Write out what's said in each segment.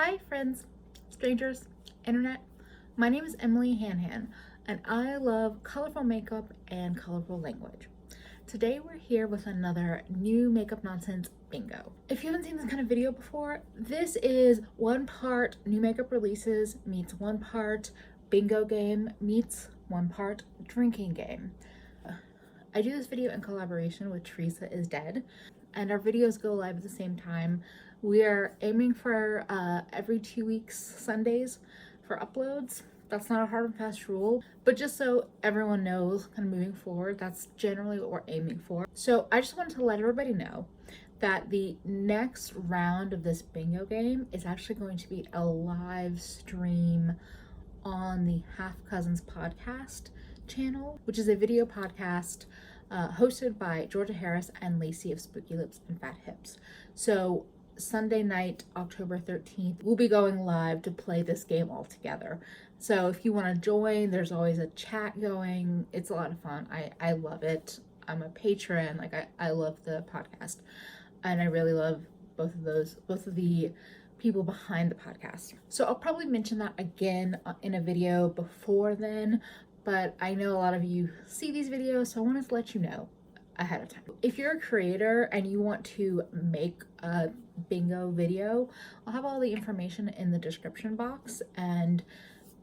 Hi friends, strangers, internet. My name is Emily Hanhan and I love colorful makeup and colorful language. Today we're here with another new makeup nonsense bingo. If you haven't seen this kind of video before, this is one part new makeup releases meets one part bingo game meets one part drinking game. I do this video in collaboration with Theresa is Dead, and our videos go live at the same time. We are aiming for every 2 weeks Sundays for uploads. That's not a hard and fast rule, but just so everyone knows kind of moving forward, that's generally what we're aiming for. So I just wanted to let everybody know that the next round of this bingo game is actually going to be a live stream on the Half Cousins podcast channel, which is a video podcast hosted by Georgia Harris and Lacey of Spooky Lips and Fat Hips. So Sunday night, October 13th, we'll be going live to play this game all together. So if you want to join, there's always a chat going. It's a lot of fun. I love it. I'm a patron. Like I love the podcast, and I really love both of the people behind the podcast. So I'll probably mention that again in a video before then, but I know a lot of you see these videos, so I wanted to let you know ahead of time. If you're a creator and you want to make a bingo video, I'll have all the information in the description box, and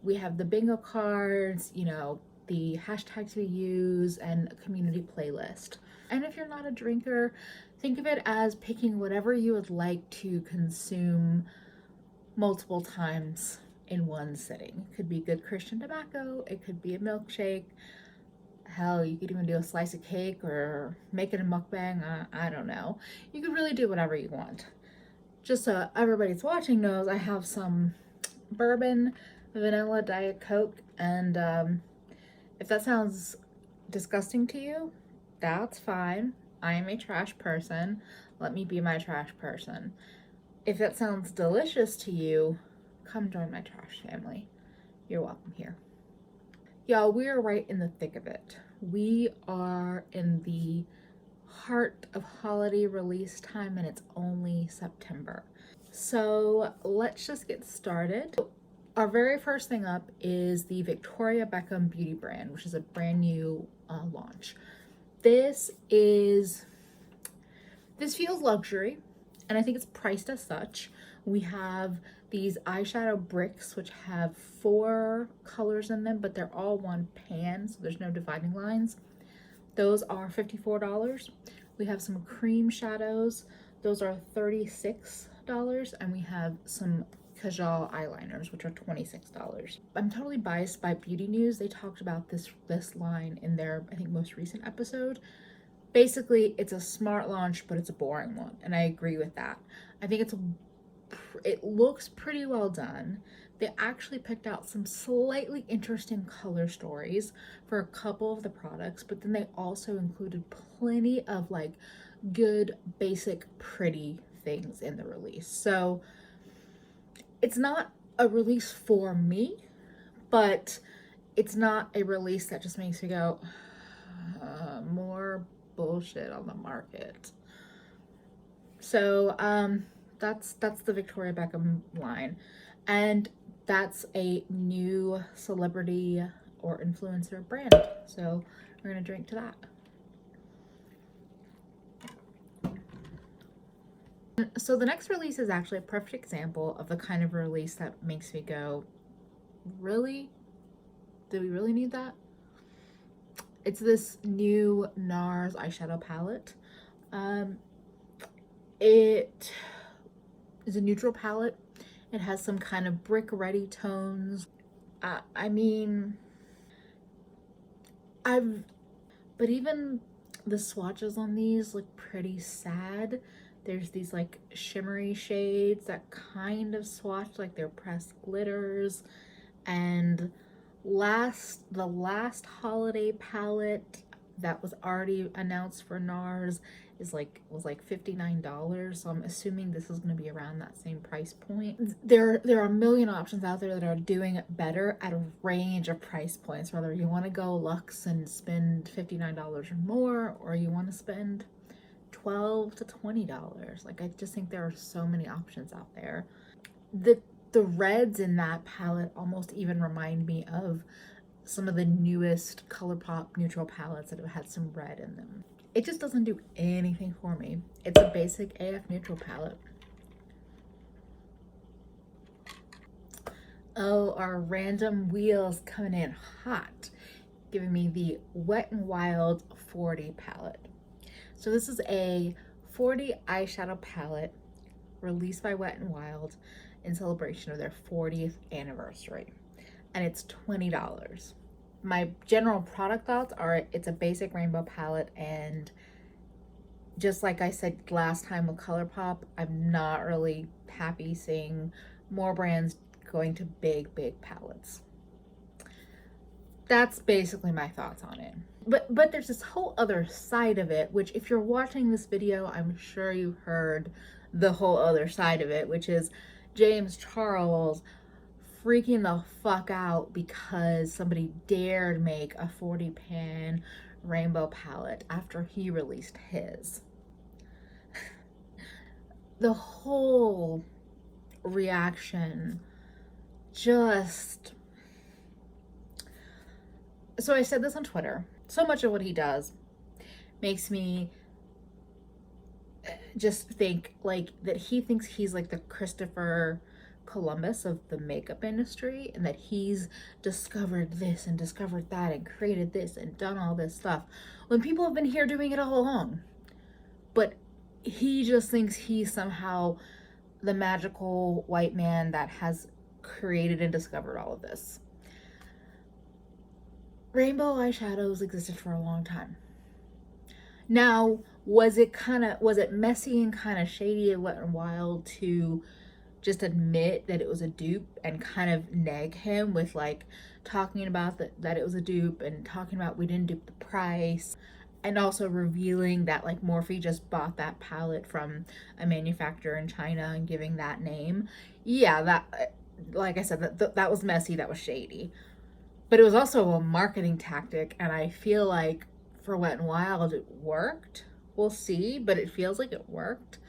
we have the bingo cards, you know, the hashtags we use, and a community playlist. And if you're not a drinker, think of it as picking whatever you would like to consume multiple times in one sitting. It could be good Christian tobacco, it could be a milkshake, hell, you could even do a slice of cake or make it a mukbang. I don't know. You could really do whatever you want. Just so everybody that's watching knows, I have some bourbon, vanilla Diet Coke, and if that sounds disgusting to you, that's fine. I am a trash person. Let me be my trash person. If that sounds delicious to you, come join my trash family. You're welcome here. Y'all, we are right in the thick of it. We are in the heart of holiday release time, and it's only September. So let's just get started. Our very first thing up is the Victoria Beckham Beauty brand, which is a brand new launch. This feels luxury, and I think it's priced as such. We have these eyeshadow bricks, which have 4 colors in them, but they're all one pan, so there's no dividing lines. Those are $54. We have some cream shadows. Those are $36, and we have some Kajal eyeliners, which are $26. I'm totally biased by Beauty News. They talked about this line in their, I think, most recent episode. Basically, it's a smart launch, but it's a boring one, and I agree with that. I think it looks pretty well done. They actually picked out some slightly interesting color stories for a couple of the products, but then they also included plenty of like good, basic, pretty things in the release. So it's not a release for me, but it's not a release that just makes me go, more bullshit on the market. So that's the Victoria Beckham line, and that's a new celebrity or influencer brand, so we're gonna drink to that. So the next release is actually a perfect example of the kind of release that makes me go, really? Do we really need that? It's this new NARS eyeshadow palette. It is a neutral palette. It has some kind of brick ready tones. I mean, but even the swatches on these look pretty sad. There's these like shimmery shades that kind of swatch like they're pressed glitters, and the last holiday palette that was already announced for NARS was like $59, so I'm assuming this is going to be around that same price point. There are a million options out there that are doing better at a range of price points, whether you want to go luxe and spend $59 or more, or you want to spend $12 to $20. Like, I just think there are so many options out there. the reds in that palette almost even remind me of some of the newest Colourpop neutral palettes that have had some red in them. It just doesn't do anything for me. It's a basic AF neutral palette. Oh, our random wheels coming in hot, giving me the Wet n Wild 40 palette. So this is a 40 eyeshadow palette released by Wet n Wild in celebration of their 40th anniversary, and it's $20. My general product thoughts are it's a basic rainbow palette, and just like I said last time with Colourpop, I'm not really happy seeing more brands going to big palettes. That's basically my thoughts on it. But there's this whole other side of it, which if you're watching this video, I'm sure you've heard the whole other side of it, which is James Charles freaking the fuck out because somebody dared make a 40 pan rainbow palette after he released his. The whole reaction just... So I said this on Twitter. So much of what he does makes me just think like that he thinks he's like the Christopher Columbus of the makeup industry, and that he's discovered this and discovered that and created this and done all this stuff when people have been here doing it all along. But he just thinks he's somehow the magical white man that has created and discovered all of this. Rainbow eyeshadows existed for a long time. Now, was it messy and kind of shady and Wet n Wild to just admit that it was a dupe and kind of nag him with like talking about that it was a dupe and talking about we didn't dupe the price, and also revealing that like Morphe just bought that palette from a manufacturer in China and giving that name? Yeah, that, like I said, that was messy, that was shady. But it was also a marketing tactic, and I feel like for Wet n Wild it worked. We'll see, but it feels like it worked.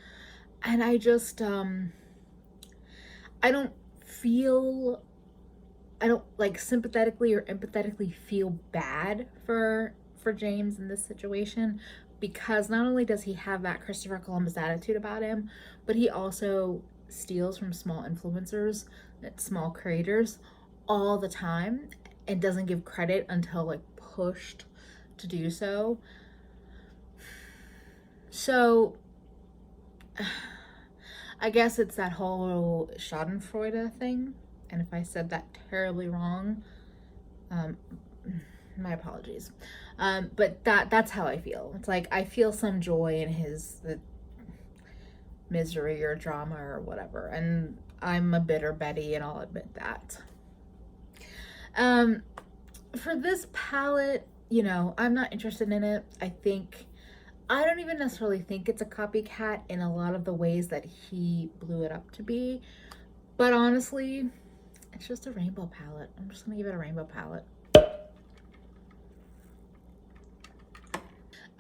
And I just I don't like sympathetically or empathetically feel bad for James in this situation, because not only does he have that Christopher Columbus attitude about him, but he also steals from small influencers, small creators all the time, and doesn't give credit until like pushed to do so. So I guess it's that whole Schadenfreude thing, and if I said that terribly wrong, my apologies. But that's how I feel. It's like I feel some joy in the misery or drama or whatever, and I'm a bitter Betty, and I'll admit that. For this palette, you know, I'm not interested in it. I don't even necessarily think it's a copycat in a lot of the ways that he blew it up to be, but honestly, it's just a rainbow palette. I'm just gonna give it a rainbow palette.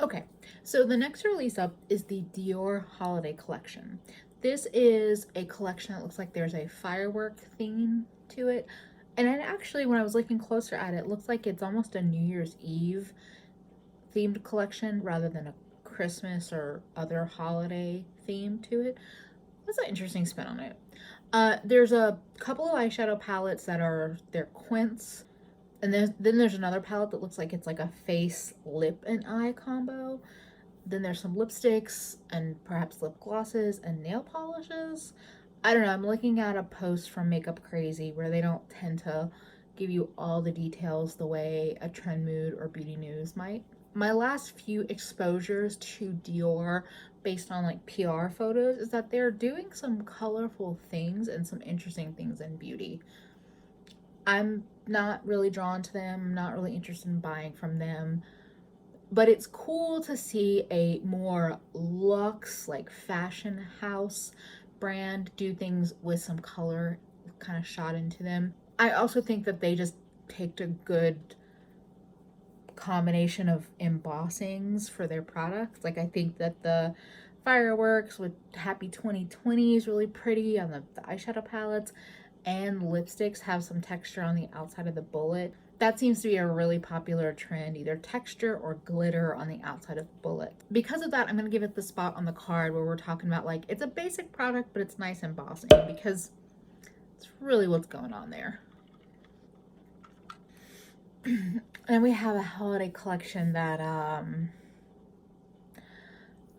Okay, so the next release up is the Dior Holiday Collection. This is a collection that looks like there's a firework theme to it. And then actually, when I was looking closer at it, it looks like it's almost a New Year's Eve themed collection rather than a Christmas or other holiday theme to it. That's an interesting spin on it. There's a couple of eyeshadow palettes that are their quints. And then there's another palette that looks like it's like a face, lip, and eye combo. Then there's some lipsticks and perhaps lip glosses and nail polishes. I don't know, I'm looking at a post from Makeup Crazy where they don't tend to give you all the details the way a Trend Mood or Beauty News might. My last few exposures to Dior based on like PR photos is that they're doing some colorful things and some interesting things in beauty. I'm not really drawn to them, I'm not really interested in buying from them, but it's cool to see a more luxe, like fashion house brand do things with some color kind of shot into them. I also think that they just picked a good combination of embossings for their products. Like I think that the fireworks with Happy 2020 is really pretty on the eyeshadow palettes, and lipsticks have some texture on the outside of the bullet. That seems to be a really popular trend, either texture or glitter on the outside of the bullet. Because of that, I'm gonna give it the spot on the card where we're talking about like, it's a basic product, but it's nice embossing, because it's really what's going on there. And we have a holiday collection that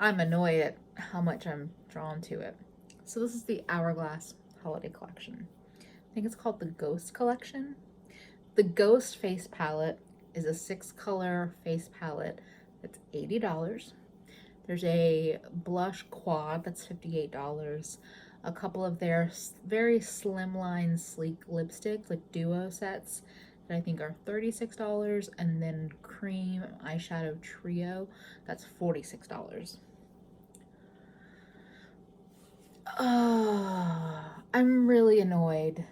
I'm annoyed at how much I'm drawn to it. So this is the Hourglass holiday collection. I think it's called the Ghost collection. The Ghost face palette is a 6-color face palette that's $80. There's a blush quad that's $58. A couple of their very slimline sleek lipsticks, like duo sets, that I think are $36, and then cream eyeshadow trio, that's $46. I'm really annoyed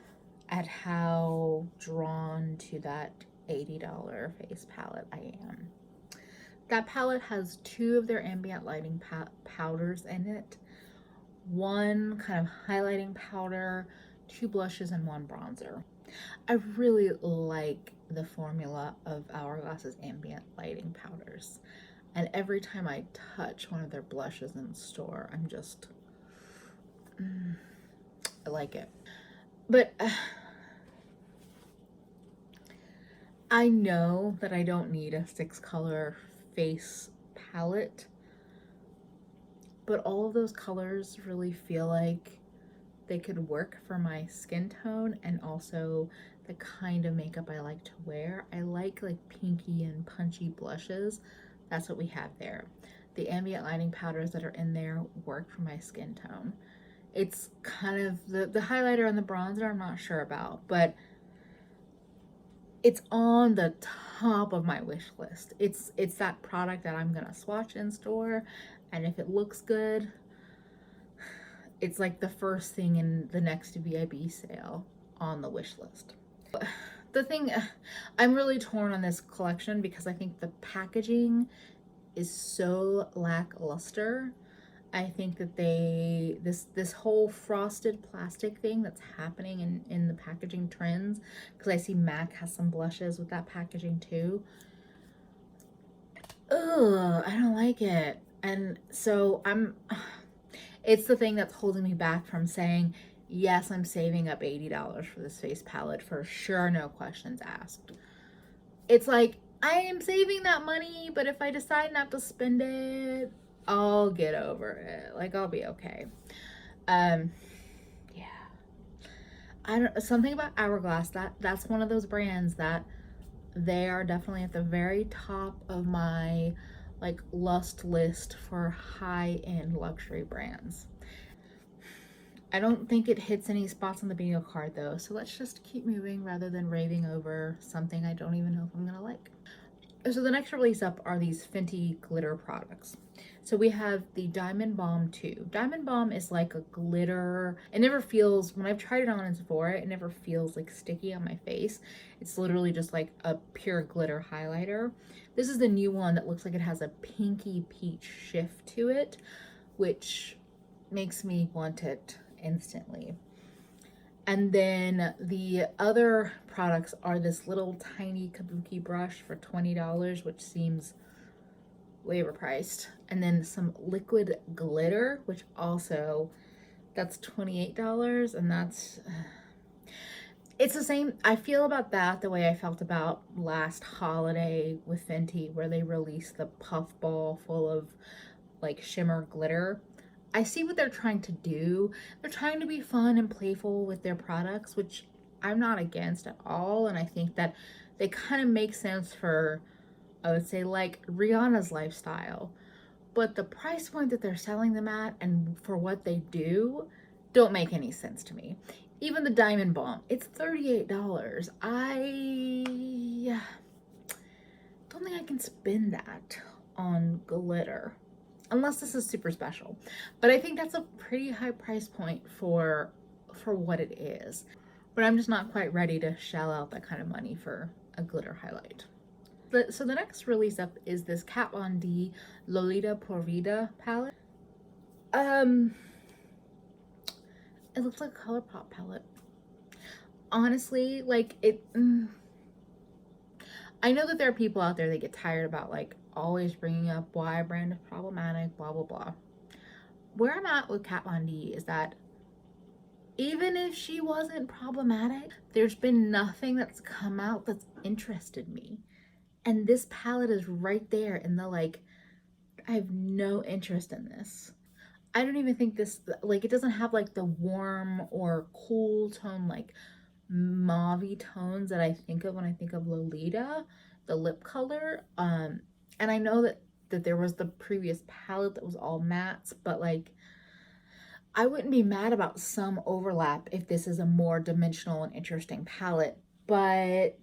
at how drawn to that $80 face palette I am. That palette has 2 of their ambient lighting powders in it. 1 kind of highlighting powder, 2 blushes, and 1 bronzer. I really like the formula of Hourglass's ambient lighting powders. And every time I touch one of their blushes in the store, I'm just, I like it. But I know that I don't need a 6-color face palette, but all of those colors really feel like they could work for my skin tone and also the kind of makeup I like to wear. I like pinky and punchy blushes. That's what we have there. The ambient lighting powders that are in there work for my skin tone. It's kind of the highlighter and the bronzer I'm not sure about, but it's on the top of my wish list. It's that product that I'm gonna swatch in store, and if it looks good, it's like the first thing in the next VIB sale on the wish list. The thing, I'm really torn on this collection because I think the packaging is so lackluster. I think that this whole frosted plastic thing that's happening in the packaging trends, because I see MAC has some blushes with that packaging too. Ugh, I don't like it. And so it's the thing that's holding me back from saying, yes, I'm saving up $80 for this face palette for sure, no questions asked. It's like, I am saving that money, but if I decide not to spend it, I'll get over it. Like, I'll be okay. Yeah. Something about Hourglass, that's one of those brands that they are definitely at the very top of my lust list for high-end luxury brands. I don't think it hits any spots on the bingo card though, so let's just keep moving rather than raving over something I don't even know if I'm gonna like. So the next release up are these Fenty glitter products. So we have the Diamond Balm 2. Diamond Balm is like a glitter. It never feels, when I've tried it on in Sephora, it never feels like sticky on my face. It's literally just like a pure glitter highlighter. This is the new one that looks like it has a pinky peach shift to it, which makes me want it instantly. And then the other products are this little tiny kabuki brush for $20, which seems way overpriced. And then some liquid glitter, which also, that's $28, and that's, it's the same. I feel about that the way I felt about last holiday with Fenty, where they released the puff ball full of shimmer glitter. I see what they're trying to do. They're trying to be fun and playful with their products, which I'm not against at all. And I think that they kind of make sense for, I would say, Rihanna's lifestyle. But the price point that they're selling them at and for what they do don't make any sense to me. Even the Diamond Balm, it's $38. I don't think I can spend that on glitter. Unless this is super special. But I think that's a pretty high price point for what it is. But I'm just not quite ready to shell out that kind of money for a glitter highlight. So the next release up is this Kat Von D Lolita Por Vida palette. It looks like a Colourpop palette. Honestly, like I know that there are people out there that get tired about like always bringing up why a brand is problematic, blah, blah, blah. Where I'm at with Kat Von D is that even if she wasn't problematic, there's been nothing that's come out that's interested me. And this palette is right there in the like, I have no interest in this. I don't even think this, like, it doesn't have like the warm or cool tone, like mauve tones that I think of when I think of Lolita, the lip color. And I know that there was the previous palette that was all mattes, but like, I wouldn't be mad about some overlap if this is a more dimensional and interesting palette, but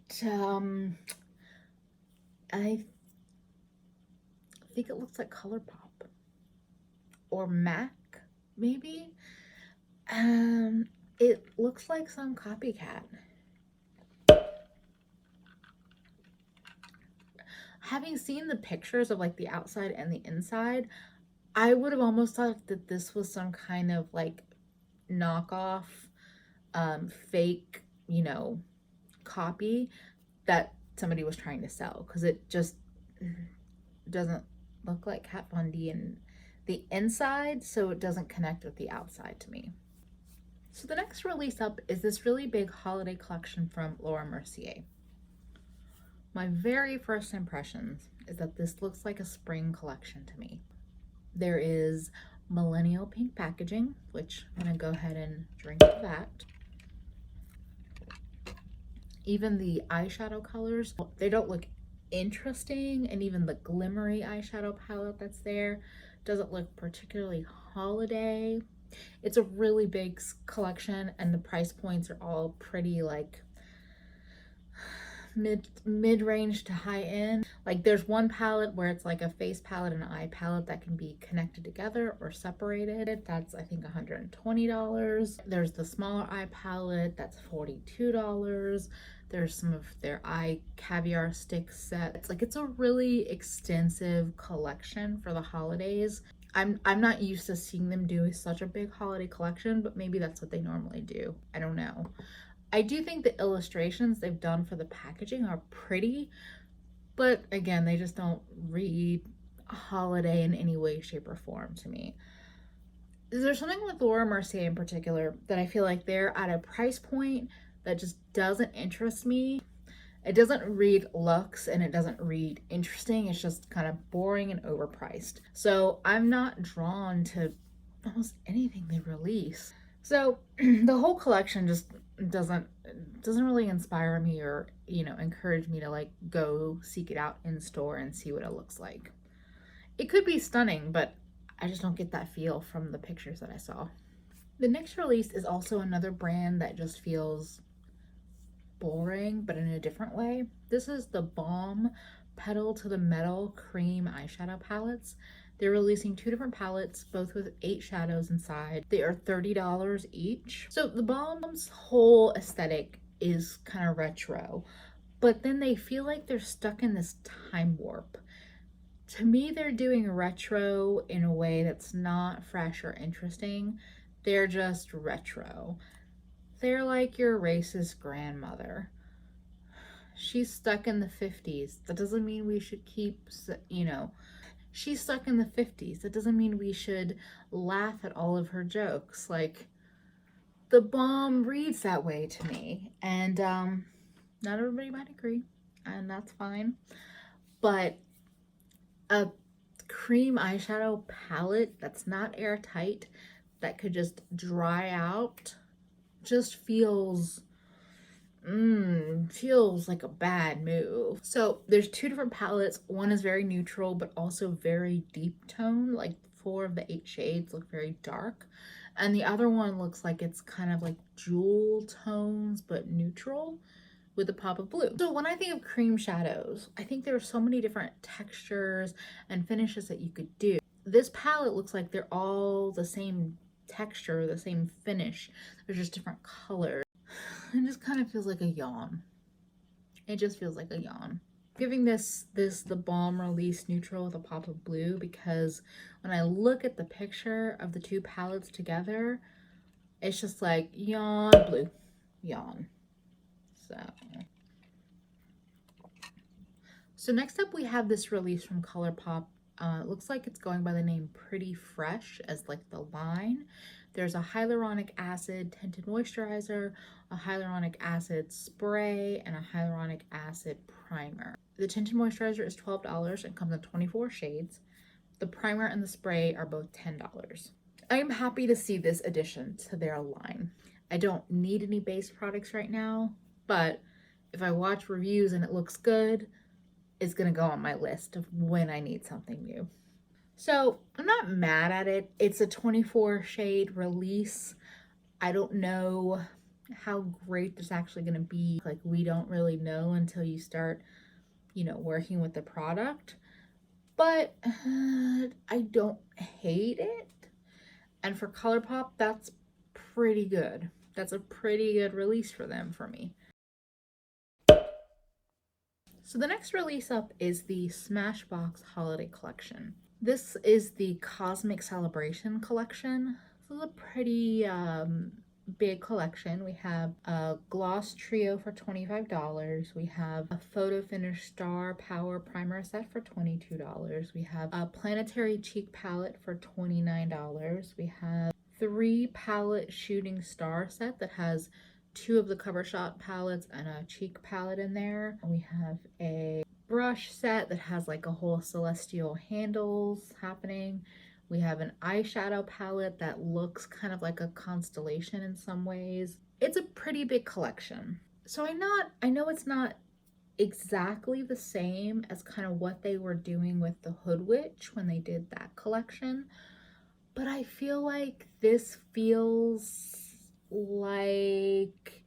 I think it looks like Colourpop or MAC, maybe. It looks like some copycat. Having seen the pictures of like the outside and the inside, I would have almost thought that this was some kind of like knockoff, fake, you know, copy that somebody was trying to sell, because it just doesn't look like Kat Von D in the inside, so it doesn't connect with the outside to me. So the next release up is this really big holiday collection from Laura Mercier. My very first impressions is that this looks like a spring collection to me. There is millennial pink packaging, which I'm gonna go ahead and drink to that. Even the eyeshadow colors, they don't look interesting, and even the glimmery eyeshadow palette that's there doesn't look particularly holiday. It's a really big collection, and the price points are all pretty like mid-range to high end. Like there's one palette where it's like a face palette and an eye palette that can be connected together or separated. That's I think $120. There's the smaller eye palette that's $42. There's some of their eye caviar stick sets. Like it's a really extensive collection for the holidays. I'm not used to seeing them do such a big holiday collection, but maybe that's what they normally do. I don't know. I do think the illustrations they've done for the packaging are pretty, but again, they just don't read holiday in any way, shape, or form to me. There's something with Laura Mercier in particular that I feel like they're at a price point that just doesn't interest me. It doesn't read luxe and it doesn't read interesting. It's just kind of boring and overpriced. So I'm not drawn to almost anything they release. So the whole collection just doesn't really inspire me or, you know, encourage me to like go seek it out in store and see what it looks like. It could be stunning, but I just don't get that feel from the pictures that I saw. The next release is also another brand that just feels boring, but in a different way. This is the Balm Pedal to the Metal Cream eyeshadow palettes. They're releasing two different palettes, both with 8 shadows inside. They are $30 each. So the Balm's whole aesthetic is kind of retro, but then they feel like they're stuck in this time warp. To me, they're doing retro in a way that's not fresh or interesting. They're just retro. They're like your racist grandmother. She's stuck in the 50s. That doesn't mean we should keep, you know, she's stuck in the 50s. That doesn't mean we should laugh at all of her jokes. Like, the Balm reads that way to me. And not everybody might agree, and that's fine. But a cream eyeshadow palette that's not airtight, that could just dry out, just feels like a bad move. So there's two different palettes. One is very neutral, but also very deep tone. Like 4 of the 8 shades look very dark. And the other one looks like it's kind of like jewel tones, but neutral with a pop of blue. So when I think of cream shadows, I think there are so many different textures and finishes that you could do. This palette looks like they're all the same texture, the same finish. They're just different colors. It just kind of feels like a yawn. It just feels like a yawn. Giving this the Balm Release Neutral with a pop of blue, because when I look at the picture of the two palettes together, it's just like yawn blue, yawn. So next up we have this release from Colourpop. It looks like it's going by the name Pretty Fresh as like the line. There's a hyaluronic acid tinted moisturizer, a hyaluronic acid spray, and a hyaluronic acid primer. The tinted moisturizer is $12 and comes in 24 shades. The primer and the spray are both $10. I am happy to see this addition to their line. I don't need any base products right now, but if I watch reviews and it looks good, it's gonna go on my list of when I need something new. So I'm not mad at it. It's a 24 shade release. I don't know how great this actually gonna be. Like, we don't really know until you start, you know, working with the product. But I don't hate it. And for Colourpop, that's pretty good. That's a pretty good release for them, for me. So the next release up is the Smashbox Holiday Collection. This is the Cosmic Celebration collection. This is a pretty big collection. We have a gloss trio for $25. We have a photo finish star power primer set for $22. We have a planetary cheek palette for $29. We have 3 palette shooting star set that has 2 of the cover shot palettes and a cheek palette in there. We have a brush set that has like a whole celestial handles happening. We have an eyeshadow palette that looks kind of like a constellation in some ways. It's a pretty big collection. So I know it's not exactly the same as kind of what they were doing with the Hood Witch when they did that collection, but I feel like this feels like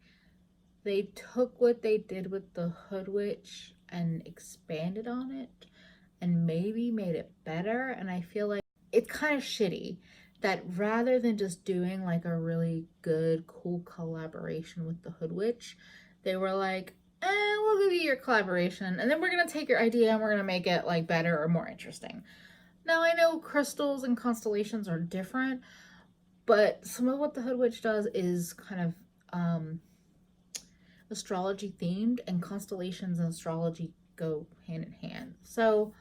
they took what they did with the Hood Witch and expanded on it and maybe made it better. And I feel like it's kind of shitty that rather than just doing like a really good, cool collaboration with the Hood Witch, they were like, we'll give you your collaboration and then we're gonna take your idea and we're gonna make it like better or more interesting. Now I know crystals and constellations are different, but some of what the Hood Witch does is kind of astrology themed, and constellations and astrology go hand in hand. So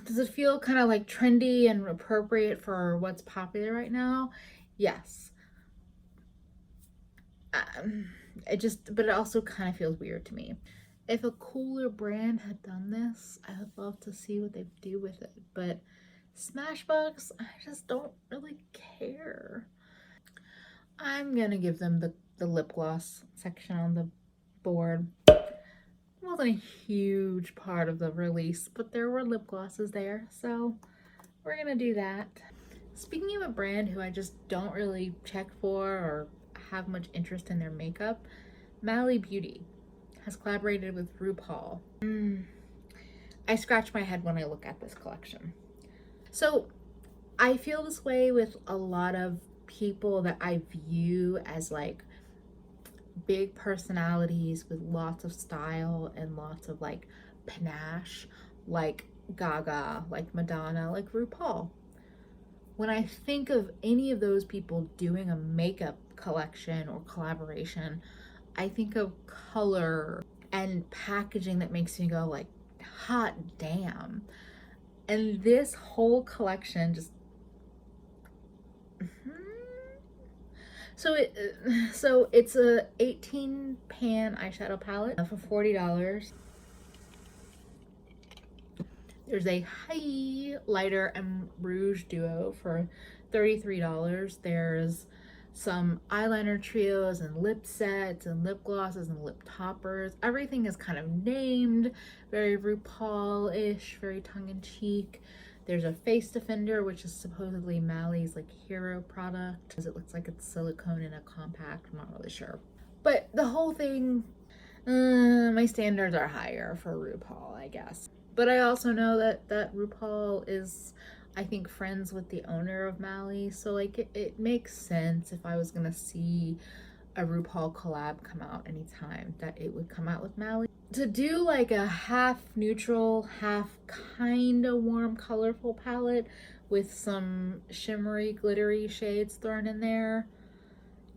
does it feel kind of like trendy and appropriate for what's popular right now? Yes. But it also kind of feels weird to me. If a cooler brand had done this, I would love to see what they do with it. But Smashbox, I just don't really care. I'm gonna give them the lip gloss section on the board. It wasn't a huge part of the release, but there were lip glosses there, so we're gonna do that. Speaking of a brand who I just don't really check for or have much interest in their makeup, Maui Beauty has collaborated with RuPaul. I scratch my head when I look at this collection. So I feel this way with a lot of people that I view as like big personalities with lots of style and lots of like panache, like Gaga, like Madonna, like RuPaul. When I think of any of those people doing a makeup collection or collaboration, I think of color and packaging that makes me go like, hot damn. And this whole collection just so it's a 18 pan eyeshadow palette for $40. There's a highlighter and rouge duo for $33. There's some eyeliner trios and lip sets and lip glosses and lip toppers. Everything is kind of named, very RuPaul-ish, very tongue-in-cheek. There's a face defender, which is supposedly Mali's like hero product, because it looks like it's silicone in a compact. I'm not really sure. But the whole thing, my standards are higher for RuPaul, I guess. But I also know that RuPaul is, I think, friends with the owner of Mali, so like it makes sense if I was gonna see a RuPaul collab come out anytime, that it would come out with Maui. To do like a half neutral, half kind of warm, colorful palette with some shimmery, glittery shades thrown in there,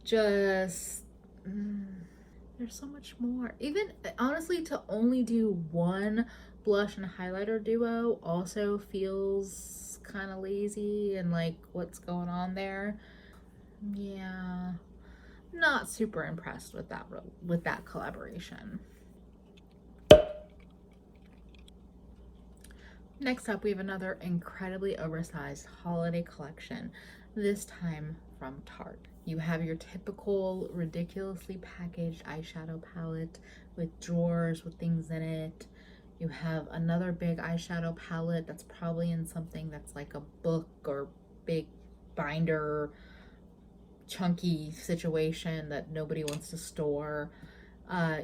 just, there's so much more. Even honestly, to only do one blush and highlighter duo also feels kind of lazy and like what's going on there. Yeah, not super impressed with that collaboration. Next up, we have another incredibly oversized holiday collection, this time from Tarte. You have your typical ridiculously packaged eyeshadow palette with drawers with things in it. You have another big eyeshadow palette that's probably in something that's like a book or big binder, chunky situation that nobody wants to store.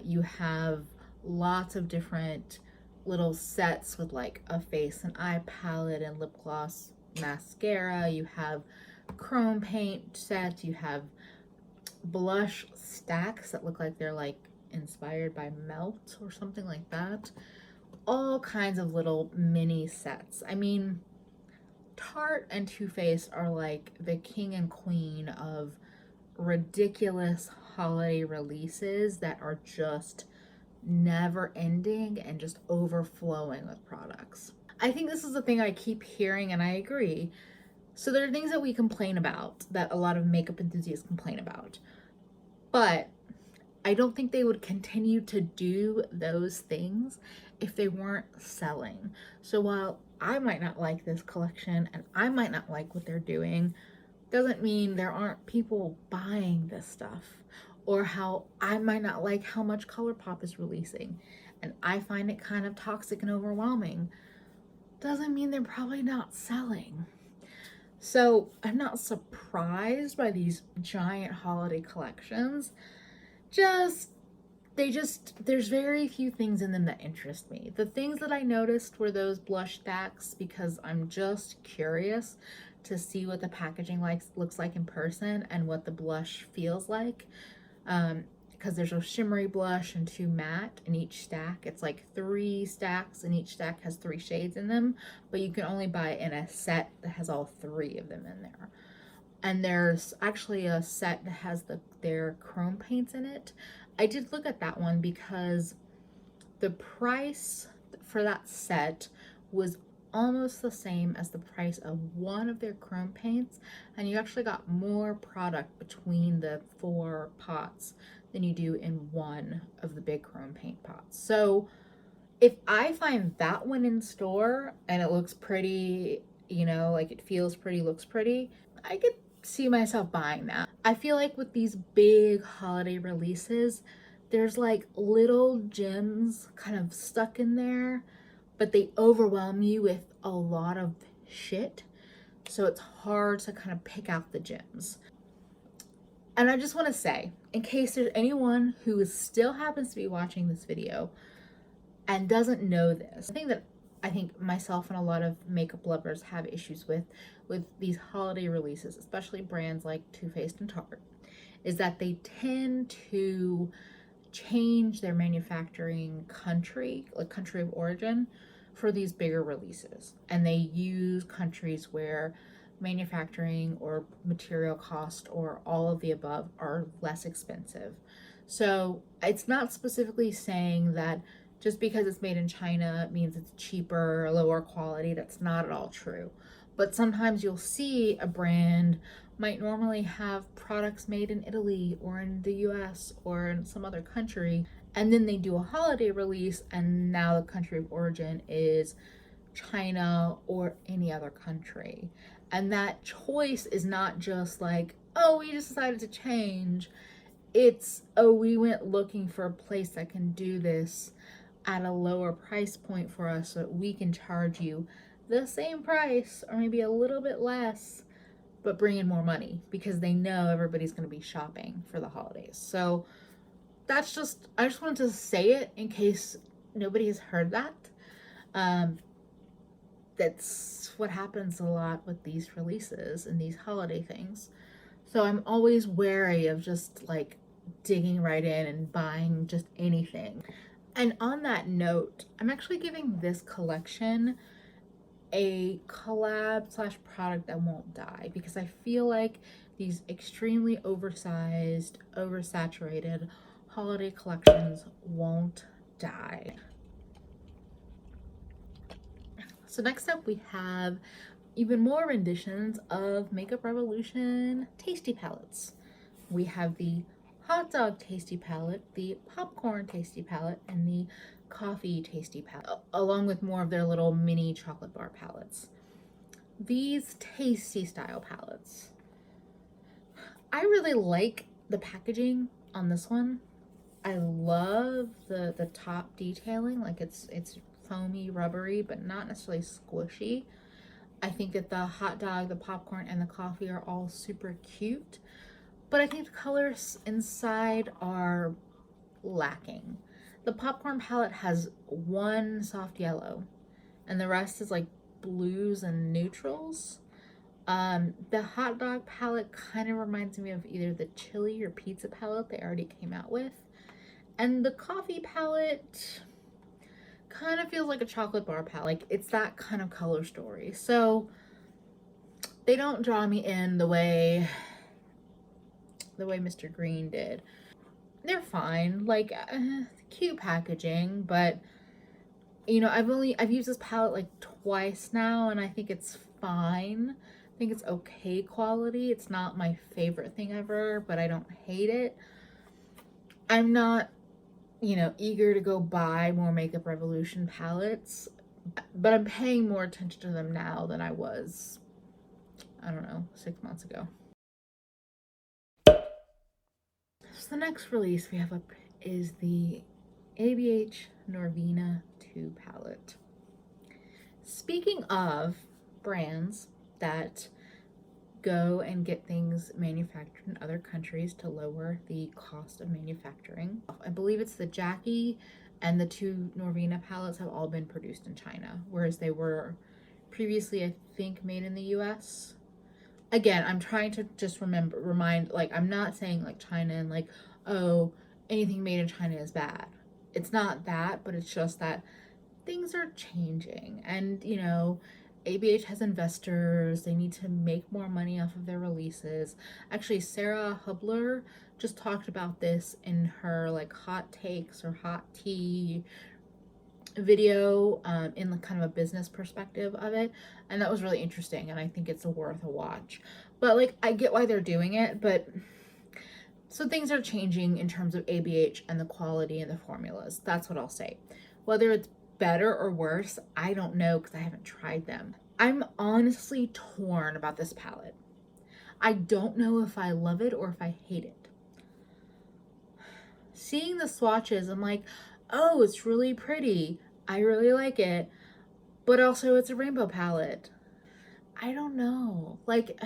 You have lots of different little sets with like a face and eye palette and lip gloss mascara. You have chrome paint sets. You have blush stacks that look like they're like inspired by Melt or something like that. All kinds of little mini sets. I mean, Tarte and Too Faced are like the king and queen of ridiculous holiday releases that are just never ending and just overflowing with products. I think this is the thing I keep hearing, and I agree. So there are things that we complain about, that a lot of makeup enthusiasts complain about, but I don't think they would continue to do those things if they weren't selling. So while I might not like this collection and I might not like what they're doing, doesn't mean there aren't people buying this stuff. Or how I might not like how much Colourpop is releasing and I find it kind of toxic and overwhelming, doesn't mean they're probably not selling. So I'm not surprised by these giant holiday collections. There's very few things in them that interest me. The things that I noticed were those blush stacks because I'm just curious to see what the packaging looks like in person and what the blush feels like. Because there's a shimmery blush and 2 matte in each stack. It's like 3 stacks and each stack has 3 shades in them, but you can only buy it in a set that has all 3 of them in there. And there's actually a set that has their chrome paints in it. I did look at that one because the price for that set was almost the same as the price of one of their chrome paints, and you actually got more product between the 4 pots than you do in one of the big chrome paint pots. So if I find that one in store and it looks pretty, you know, like it feels pretty, looks pretty, I could see myself buying that. I feel like with these big holiday releases, there's like little gems kind of stuck in there, but they overwhelm you with a lot of shit. So it's hard to kind of pick out the gems. And I just want to say, in case there's anyone who still happens to be watching this video and doesn't know this, the thing that I think myself and a lot of makeup lovers have issues with these holiday releases, especially brands like Too Faced and Tarte, is that they tend to change their manufacturing country, like country of origin, for these bigger releases. And they use countries where manufacturing or material cost or all of the above are less expensive. So it's not specifically saying that just because it's made in China means it's cheaper or lower quality. That's not at all true. But sometimes you'll see a brand might normally have products made in Italy or in the US or in some other country, and then they do a holiday release and now the country of origin is China or any other country. And that choice is not just like, oh, we just decided to change. It's, oh, we went looking for a place that can do this at a lower price point for us so that we can charge you the same price or maybe a little bit less, but bring in more money because they know everybody's going to be shopping for the holidays. So that's just, I just wanted to say it in case nobody has heard that. That's what happens a lot with these releases and these holiday things. So I'm always wary of just like digging right in and buying just anything. And on that note, I'm actually giving this collection a collab slash product that won't die, because I feel like these extremely oversized, oversaturated holiday collections won't die. So next up we have even more renditions of Makeup Revolution Tasty Palettes. We have the hot dog tasty palette, the popcorn tasty palette, and the coffee tasty palette, along with more of their little mini chocolate bar palettes. These tasty style palettes, I really like the packaging on this one. I love the top detailing, like it's foamy, rubbery, but not necessarily squishy. I think that the hot dog, the popcorn, and the coffee are all super cute, but I think the colors inside are lacking. The popcorn palette has one soft yellow, and the rest is like blues and neutrals. The hot dog palette kind of reminds me of either the chili or pizza palette they already came out with. And the coffee palette kind of feels like a chocolate bar palette. Like, it's that kind of color story. So they don't draw me in the way Mr. Green did. They're fine, like cute packaging, but you know, I've used this palette like twice now, and I think it's fine. I think it's okay quality. It's not my favorite thing ever, but I don't hate it. I'm not, you know, eager to go buy more Makeup Revolution palettes, but I'm paying more attention to them now than I was, I don't know, 6 months ago. So the next release we have up is the ABH Norvina 2 palette. Speaking of brands that go and get things manufactured in other countries to lower the cost of manufacturing, I believe it's the Jackie and the 2 Norvina palettes have all been produced in China, whereas they were previously, I think, made in the US. Again, I'm trying to just remind, like, I'm not saying like China and like, oh, anything made in China is bad. It's not that, but it's just that things are changing, and you know, ABH has investors. They need to make more money off of their releases. Actually, Sarah Hubler just talked about this in her like hot takes or hot tea video, in the kind of a business perspective of it, and that was really interesting, and I think it's worth a watch. But like, I get why they're doing it, but so things are changing in terms of ABH and the quality and the formulas. That's what I'll say. Whether it's better or worse, I don't know, because I haven't tried them. I'm honestly torn about this palette. I don't know if I love it or if I hate it. Seeing the swatches, I'm like, oh, it's really pretty. I really like it. But also, it's a rainbow palette. I don't know. Like,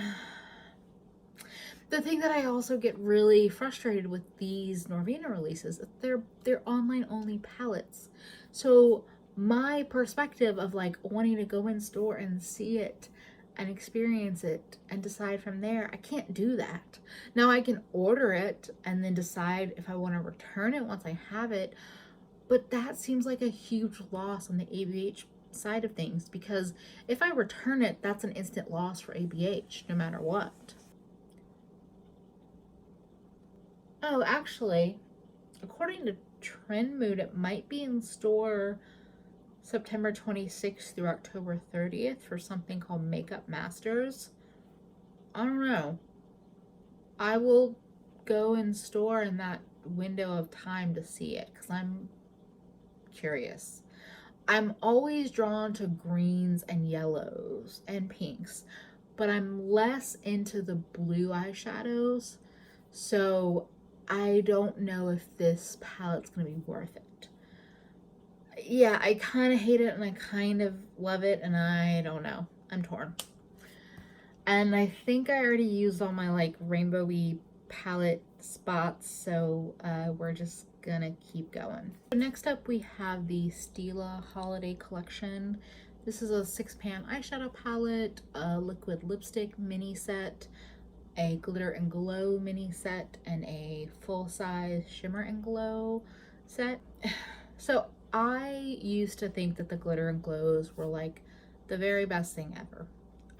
the thing that I also get really frustrated with these Norvina releases is they're online only palettes. So my perspective of like wanting to go in store and see it and experience it and decide from there, I can't do that. Now I can order it and then decide if I want to return it once I have it, but that seems like a huge loss on the ABH side of things, because if I return it, that's an instant loss for ABH no matter what. Oh, actually, according to Trend Mood, it might be in store September 26th through October 30th for something called Makeup Masters. I don't know. I will go in store in that window of time to see it, because I'm curious. I'm always drawn to greens and yellows and pinks, but I'm less into the blue eyeshadows, so I don't know if this palette's gonna be worth it. Yeah, I kind of hate it and I kind of love it, and I don't know. I'm torn. And I think I already used all my like rainbowy palette spots, so we're just gonna keep going. So next up we have the Stila Holiday Collection. This is a 6-pan eyeshadow palette, a liquid lipstick mini set, a glitter and glow mini set and a full-size shimmer and glow set. So I used to think that the glitter and glows were like the very best thing ever.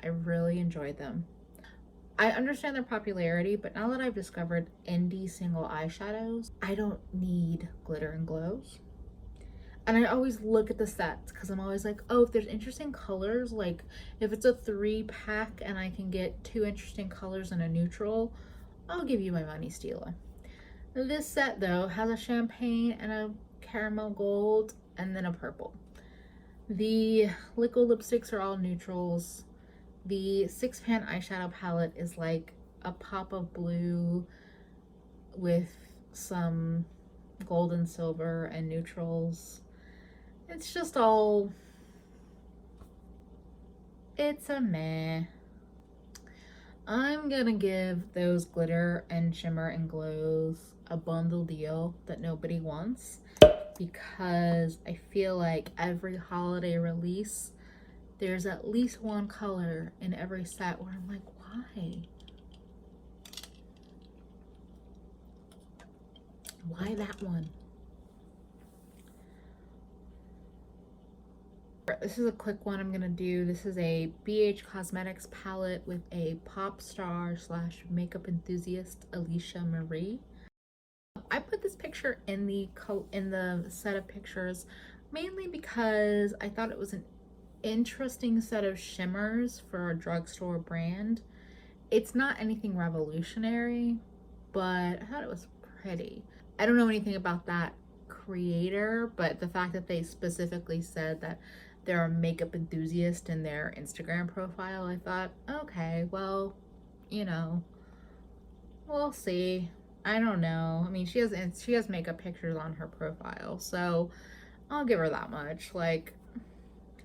I really enjoyed them. I understand their popularity, but now that I've discovered indie single eyeshadows, I don't need glitter and glows. And I always look at the sets because I'm always like, oh, if there's interesting colors, like if it's a 3-pack and I can get 2 interesting colors and a neutral, I'll give you my money, Stila. This set though has a champagne and a caramel gold and then a purple. The liquid lipsticks are all neutrals. The 6-pan eyeshadow palette is like a pop of blue with some gold and silver and neutrals. It's just all, it's a meh. I'm gonna give those glitter and shimmer and glows a bundle deal that nobody wants, because I feel like every holiday release there's at least one color in every set where I'm like, why? Why that one? This is a quick one I'm gonna do. This is a BH Cosmetics palette with a pop star / makeup enthusiast Alicia Marie. I put this picture in the set of pictures mainly because I thought it was an interesting set of shimmers for a drugstore brand. It's not anything revolutionary, but I thought it was pretty. I don't know anything about that creator, but the fact that they specifically said that they're a makeup enthusiast in their Instagram profile, I thought, okay, well, you know, we'll see. I don't know. I mean, she has makeup pictures on her profile, so I'll give her that much. Like,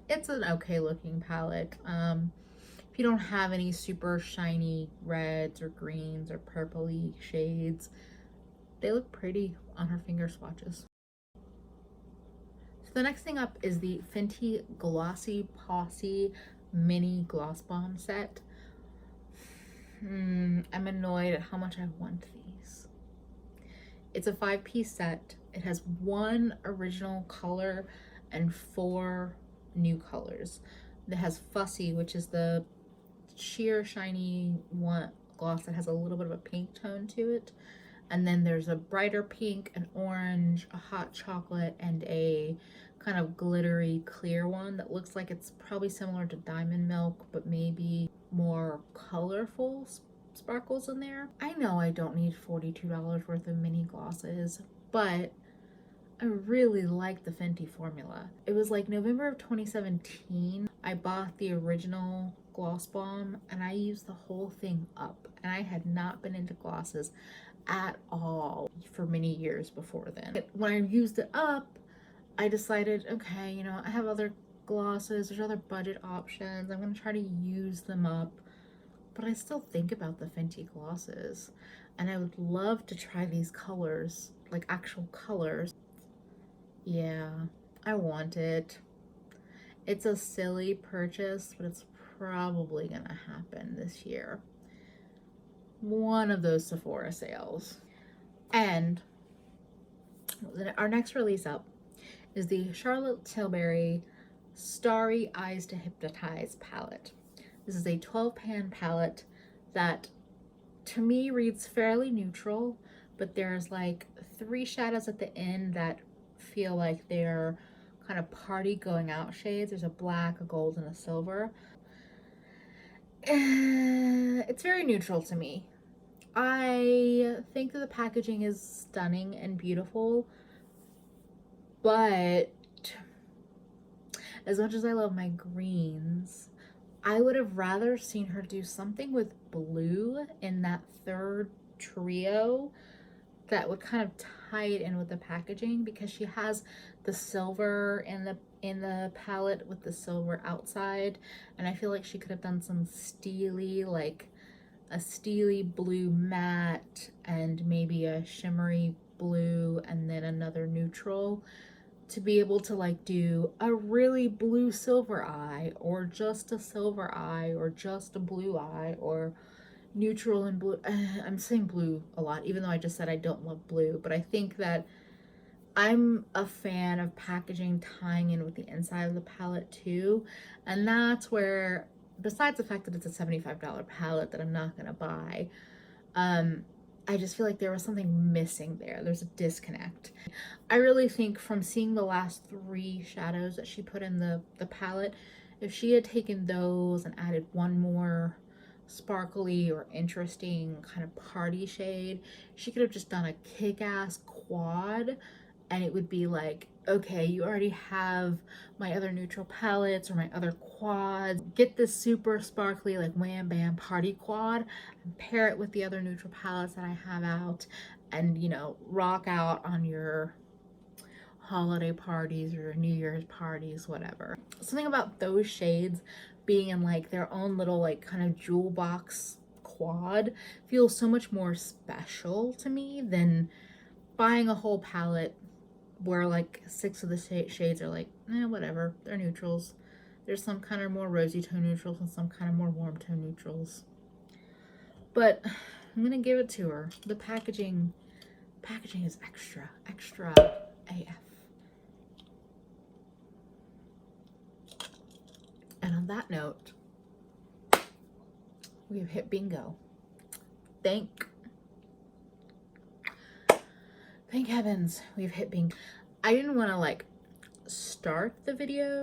it's an okay looking palette. If you don't have any super shiny reds or greens or purpley shades, they look pretty on her finger swatches. So the next thing up is the Fenty Glossy Posse Mini Gloss Bomb set. I'm annoyed at how much I want these. It's a 5-piece set. It has 1 original color and 4 new colors. It has Fussy, which is the sheer shiny one gloss that has a little bit of a pink tone to it, and then there's a brighter pink, an orange, a hot chocolate, and a kind of glittery clear one that looks like it's probably similar to Diamond Milk, but maybe more colorful sparkles in there. I know I don't need $42 worth of mini glosses, but I really like the Fenty formula. It was like November of 2017. I bought the original gloss bomb and I used the whole thing up, and I had not been into glosses at all for many years before then. When I used it up, I decided, okay, you know, I have other glosses, there's other budget options, I'm gonna try to use them up, but I still think about the Fenty glosses, and I would love to try these colors, like actual colors. Yeah, I want it. It's a silly purchase, but it's probably gonna happen this year. One of those Sephora sales. And our next release up is the Charlotte Tilbury Starry Eyes to Hypnotize palette. This is a 12-pan palette that to me reads fairly neutral, but there's like 3 shadows at the end that feel like they're kind of party going out shades. There's a black, a gold, and a silver. It's very neutral to me. I think that the packaging is stunning and beautiful, but as much as I love my greens, I would have rather seen her do something with blue in that 3rd trio that would kind of tie it in with the packaging, because she has the silver in the palette with the silver outside, and I feel like she could have done some steely, like a steely blue matte and maybe a shimmery blue and then another neutral, to be able to like do a really blue silver eye, or just a silver eye, or just a blue eye, or neutral and blue. I'm saying blue a lot, even though I just said I don't love blue, but I think that I'm a fan of packaging tying in with the inside of the palette too. And that's where, besides the fact that it's a $75 palette that I'm not gonna buy, I just feel like there was something missing there. There's a disconnect. I really think from seeing the last 3 shadows that she put in the palette, if she had taken those and added one more sparkly or interesting kind of party shade, she could have just done a kick-ass quad, and it would be like, okay, you already have my other neutral palettes or my other quads. Get this super sparkly, like wham bam party quad and pair it with the other neutral palettes that I have out, and, you know, rock out on your holiday parties or New Year's parties, whatever. Something about those shades being in like their own little like kind of jewel box quad feels so much more special to me than buying a whole palette where like 6 of the shades are like, whatever, they're neutrals. There's some kind of more rosy tone neutrals and some kind of more warm tone neutrals. But I'm gonna give it to her. The packaging is extra AF. And on that note, we have hit bingo. Thank heavens we've hit bingo. I didn't want to like start the video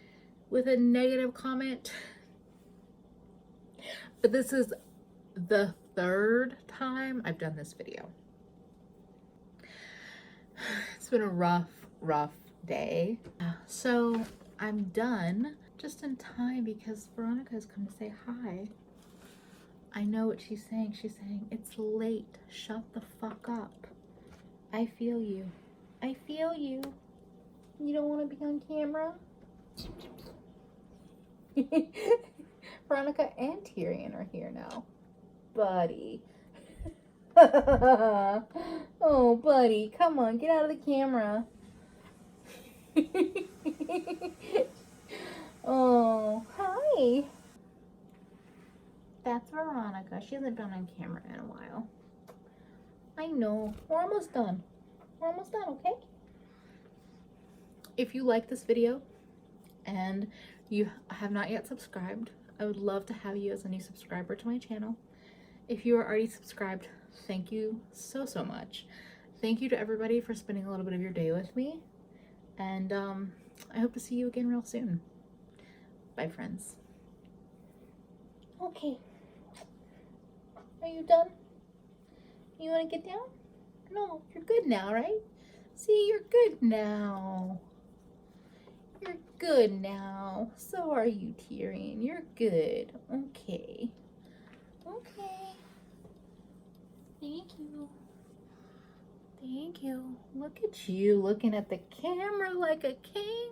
with a negative comment, but this is the 3rd time I've done this video. It's been a rough day. So I'm done just in time because Veronica has come to say hi. I know what she's saying. She's saying, it's late. Shut the fuck up. I feel you. I feel you. You don't want to be on camera? Veronica and Tyrion are here now. Buddy. Oh, buddy. Come on, get out of the camera. Oh, hi. That's Veronica. She hasn't been on camera in a while. I know. We're almost done. We're almost done, okay? If you like this video and you have not yet subscribed, I would love to have you as a new subscriber to my channel. If you are already subscribed, thank you so much. Thank you to everybody for spending a little bit of your day with me. And I hope to see you again real soon. Bye, friends. Okay. Are you done? You want to get down? No, you're good now, right? See, you're good now. You're good now. So are you, Tyrion. You're good. Okay. Okay. Thank you. Thank you. Look at you looking at the camera like a king.